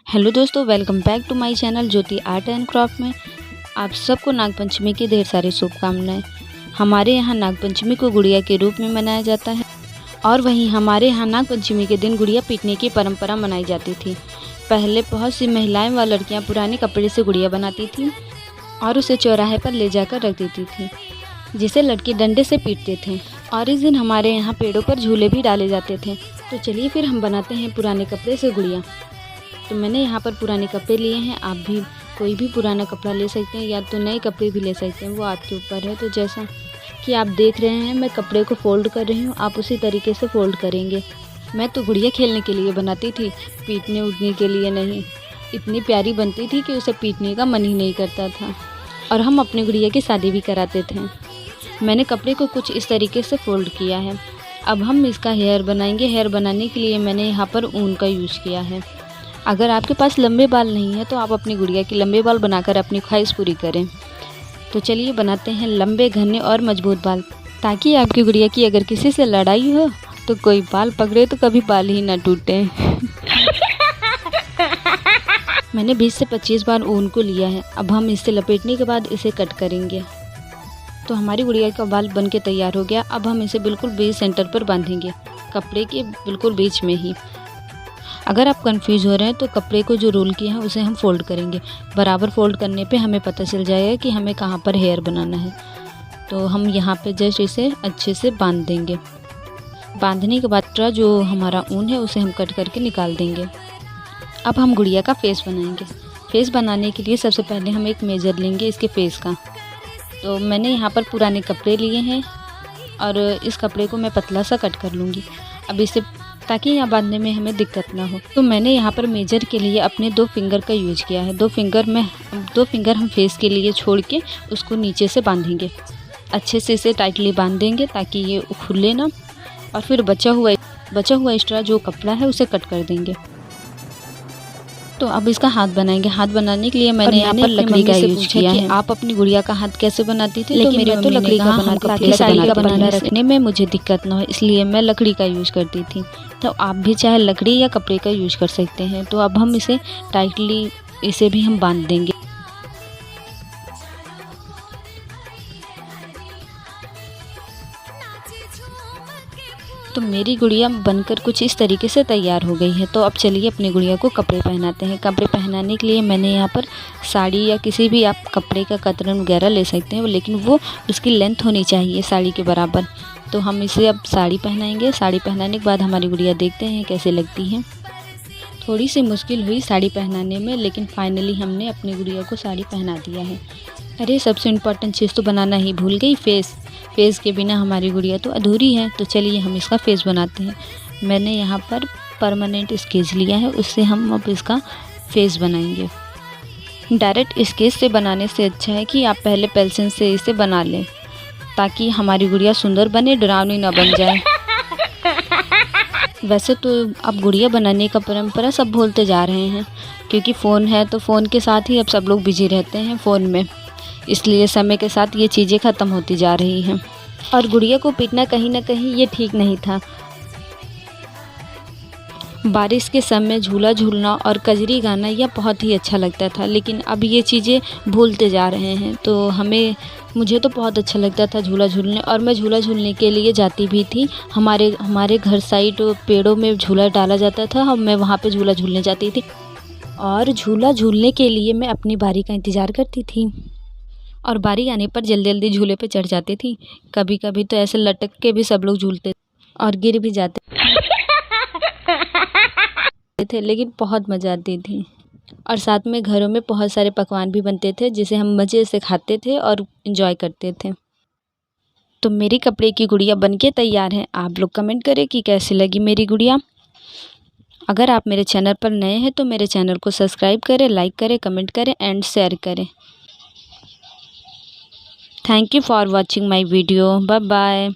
Hello दोस्तों, welcome back to my channel Jyoti art and craft में आप सबको नागपंचमी की ढेर सारी शुभकामनाएं। हमारे यहाँ नागपंचमी को गुड़िया के रूप में मनाया जाता है और वहीं हमारे यहाँ नागपंचमी के दिन गुड़िया पीटने की परंपरा मनाई जाती थी। पहले बहुत सी महिलाएं व लड़कियां पुराने कपड़े से गुड़िया बनाती थी और उसे चौराहे पर ले जाकर रख देती थी, जिसे लड़के डंडे से पीटते थे। और इस दिन हमारे यहाँ पेड़ों पर झूले भी डाले जाते थे। तो चलिए फिर हम बनाते हैं पुराने कपड़े से गुड़िया। तो मैंने यहाँ पर पुराने कपड़े लिए हैं। आप भी कोई भी पुराना कपड़ा ले सकते हैं या तो नए कपड़े भी ले सकते हैं, वो आपके ऊपर है। तो जैसा कि आप देख रहे हैं मैं कपड़े को फ़ोल्ड कर रही हूँ, आप उसी तरीके से फ़ोल्ड करेंगे। मैं तो गुड़िया खेलने के लिए बनाती थी, पीटने उठने के लिए नहीं। इतनी प्यारी बनती थी कि उसे पीटने का मन ही नहीं करता था और हम अपनी गुड़िया की शादी भी कराते थे। मैंने कपड़े को कुछ इस तरीके से फ़ोल्ड किया है। अब हम इसका हेयर बनाएंगे। हेयर बनाने के लिए मैंने यहाँ पर ऊन का यूज़ किया है। अगर आपके पास लंबे बाल नहीं है तो आप अपनी गुड़िया के लंबे बाल बनाकर अपनी ख्वाहिश पूरी करें। तो चलिए बनाते हैं लंबे, घने और मजबूत बाल, ताकि आपकी गुड़िया की अगर किसी से लड़ाई हो तो कोई बाल पकड़े तो कभी बाल ही ना टूटे। मैंने 20 से 25 बार ऊन को लिया है। अब हम इसे लपेटने के बाद इसे कट करेंगे। तो हमारी गुड़िया का बाल बन के तैयार हो गया। अब हम इसे बिल्कुल बीच सेंटर पर बांधेंगे, कपड़े के बिल्कुल बीच में ही। अगर आप कंफ्यूज हो रहे हैं तो कपड़े को जो रोल किया है उसे हम फोल्ड करेंगे। बराबर फोल्ड करने पे हमें पता चल जाएगा कि हमें कहाँ पर हेयर बनाना है। तो हम यहाँ पे जस्ट इसे अच्छे से बांध देंगे। बांधने के बाद जो हमारा ऊन है उसे हम कट करके निकाल देंगे। अब हम गुड़िया का फेस बनाएंगे। फेस बनाने के लिए सबसे पहले हम एक मेजर लेंगे इसके फेस का। तो मैंने यहाँ पर पुराने कपड़े लिए हैं और इस कपड़े को मैं पतला सा कट कर लूँगी अब इसे, ताकि यहाँ बांधने में हमें दिक्कत ना हो। तो मैंने यहाँ पर मेजर के लिए अपने 2 फिंगर का यूज किया है। 2 फिंगर हम फेस के लिए छोड़ के उसको नीचे से बांधेंगे। अच्छे से इसे टाइटली बांध देंगे ताकि ये खुले ना। और फिर बचा हुआ एक्स्ट्रा जो कपड़ा है उसे कट कर देंगे। तो अब इसका हाथ बनाएंगे। हाथ बनाने के लिए मैंने यहाँ पर लकड़ी का यूज किया है। आप अपनी गुड़िया का हाथ कैसे बनाती थी? लेकिन मेरे तो लकड़ी का बनाती, साड़ी का बनाना रखने में मुझे दिक्कत ना हो, इसलिए मैं लकड़ी का यूज करती थी। तो आप भी चाहे लकड़ी या कपड़े का यूज कर सकते हैं। तो अब हम इसे टाइटली इसे भी हम बांध देंगे। तो मेरी गुड़िया बनकर कुछ इस तरीके से तैयार हो गई है। तो अब चलिए अपनी गुड़िया को कपड़े पहनाते हैं। कपड़े पहनाने के लिए मैंने यहाँ पर साड़ी या किसी भी आप कपड़े का कतरन वगैरह ले सकते हैं, लेकिन वो उसकी लेंथ होनी चाहिए साड़ी के बराबर। तो हम इसे अब साड़ी पहनाएंगे। साड़ी पहनाने के बाद हमारी गुड़िया देखते हैं कैसे लगती है। थोड़ी सी मुश्किल हुई साड़ी पहनाने में, लेकिन फाइनली हमने अपनी गुड़िया को साड़ी पहना दिया है। अरे सबसे इम्पोर्टेंट चीज़ तो बनाना ही भूल गई, फेस के बिना हमारी गुड़िया तो अधूरी है। तो चलिए हम इसका फेस बनाते हैं। मैंने यहाँ पर परमानेंट स्केच लिया है, उससे हम अब इसका फेस बनाएंगे। डायरेक्ट स्केच से बनाने से अच्छा है कि आप पहले पेंसिल से इसे बना लें, ताकि हमारी गुड़िया सुंदर बने, डरावनी ना बन जाए। वैसे तो अब गुड़िया बनाने का परंपरा सब भूलते जा रहे हैं, क्योंकि फ़ोन है तो फ़ोन के साथ ही अब सब लोग बिजी रहते हैं फ़ोन में। इसलिए समय के साथ ये चीज़ें ख़त्म होती जा रही हैं। और गुड़िया को पीटना कहीं ना कहीं ये ठीक नहीं था। बारिश के समय झूला झूलना और कजरी गाना यह बहुत ही अच्छा लगता था, लेकिन अब ये चीज़ें भूलते जा रहे हैं। तो मुझे तो बहुत अच्छा लगता था झूला झूलने, और मैं झूला झूलने के लिए जाती भी थी। हमारे घर साइड पेड़ों में झूला डाला जाता था और मैं वहाँ पे झूला झूलने जाती थी। और झूला झूलने के लिए मैं अपनी बारी का इंतज़ार करती थी और बारी आने पर जल्दी जल्दी झूले पे चढ़ जाती थी। कभी कभी तो ऐसे लटक के भी सब लोग झूलते और गिर भी जाते थे, लेकिन बहुत मज़ा आती थी। और साथ में घरों में बहुत सारे पकवान भी बनते थे, जिसे हम मज़े से खाते थे और इन्जॉय करते थे। तो मेरी कपड़े की गुड़िया बनके तैयार है। आप लोग कमेंट करें कि कैसी लगी मेरी गुड़िया। अगर आप मेरे चैनल पर नए हैं तो मेरे चैनल को सब्सक्राइब करें, लाइक करें, कमेंट करें एंड शेयर करें। Thank you for watching my video. Bye bye.